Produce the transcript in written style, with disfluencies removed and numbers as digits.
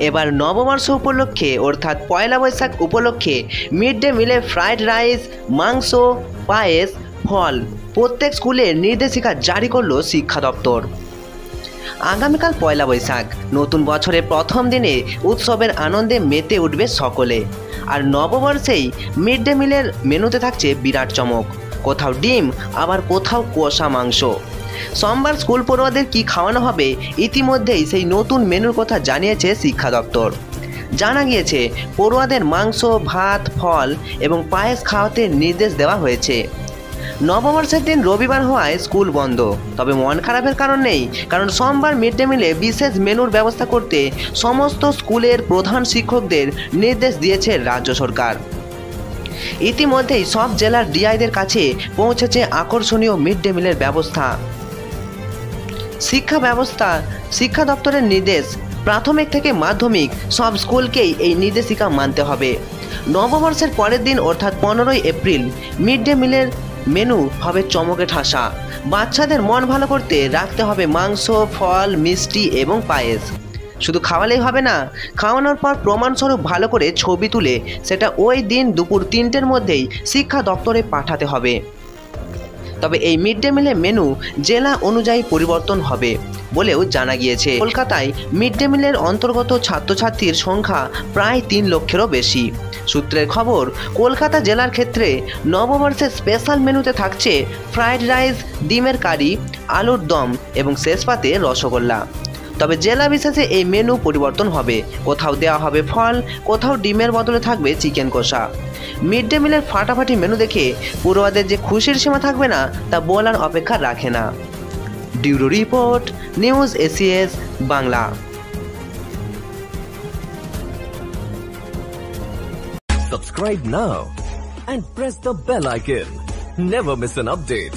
এবার নববর্ষ উপলক্ষে অর্থাৎ পয়লা বৈশাখ উপলক্ষে মিড ডে মিলে ফ্রাইড রাইস, মাংস, পায়েস, ফল প্রত্যেক স্কুলে নির্দেশিকা জারি করল শিক্ষা দপ্তর। আগামীকাল পয়লা বৈশাখ, নতুন বছরের প্রথম দিনে উৎসবের আনন্দে মেতে উঠবে সকলে। আর নববর্ষেই মিড ডে মিলের মেনুতে থাকছে বিরাট চমক, কোথাও ডিম আবার কোথাও কষা মাংস। সোমবার স্কুল পড়ুয়াদের কি খাওয়ানো হবে ইতিমধ্যেই সেই নতুন মেনুর কথা জানিয়েছে শিক্ষা দপ্তর। জানা গিয়েছে পড়ুয়াদের মাংস, ভাত, ফল এবং পায়েস খাওয়াতে নির্দেশ দেওয়া হয়েছে। নববর্ষের দিন রবিবার হওয়ায় স্কুল বন্ধ, তবে মন খারাপের কারণ নেই, কারণ সোমবার মিড ডে মিলে বিশেষ মেনুর ব্যবস্থা করতে সমস্ত স্কুলের প্রধান শিক্ষকদের নির্দেশ দিয়েছে রাজ্য সরকার। ইতিমধ্যেই সব জেলার ডিআইদের কাছে পৌঁছেছে আকর্ষণীয় মিড ডে মিলের ব্যবস্থা। শিক্ষা দপ্তরের নির্দেশ, প্রাথমিক থেকে মাধ্যমিক সব স্কুলকেই এই নির্দেশিকা মানতে হবে। নববর্ষের পরের দিন অর্থাৎ 15ই এপ্রিল মিড ডে মিলের মেনু হবে চমকে ঠাসা। বাচ্চাদের মন ভালো করতে রাখতে হবে মাংস, ফল, মিষ্টি এবং পায়েস। শুধু খাওয়ালেই হবে না, খাওয়ানোর পর প্রমাণস্বরূপ ভালো করে ছবি তুলে সেটা ওই দিন দুপুর 3টের মধ্যেই শিক্ষা দপ্তরে পাঠাতে হবে। তবে এই মিড ডে মিলের মেনু জেলা অনুযায়ী পরিবর্তন হবে বলেও জানা গিয়েছে। কলকাতায় মিড ডে মিলের অন্তর্গত ছাত্রছাত্রীর সংখ্যা প্রায় 3 লক্ষেরও বেশি। সূত্রের খবর, কলকাতা জেলার ক্ষেত্রে নববর্ষের স্পেশাল মেনুতে থাকছে ফ্রাইড রাইস, ডিমের কারি, আলুর দম এবং শেষ পাতে রসগোল্লা। তবে জেলা বিশেষে এই মেনু পরিবর্তন হবে, কোথাও দেওয়া হবে ফল, কোথাও ডিমের বদলে থাকবে চিকেন কষা। মিড ডে মিলের ফাটাফাটি মেনু দেখে পড়ুয়াদের যে খুশির সীমা থাকবে না তা বলার অপেক্ষা রাখে না। Bureau report, news ACS Bangla. Subscribe now and press the bell icon. Never miss an update.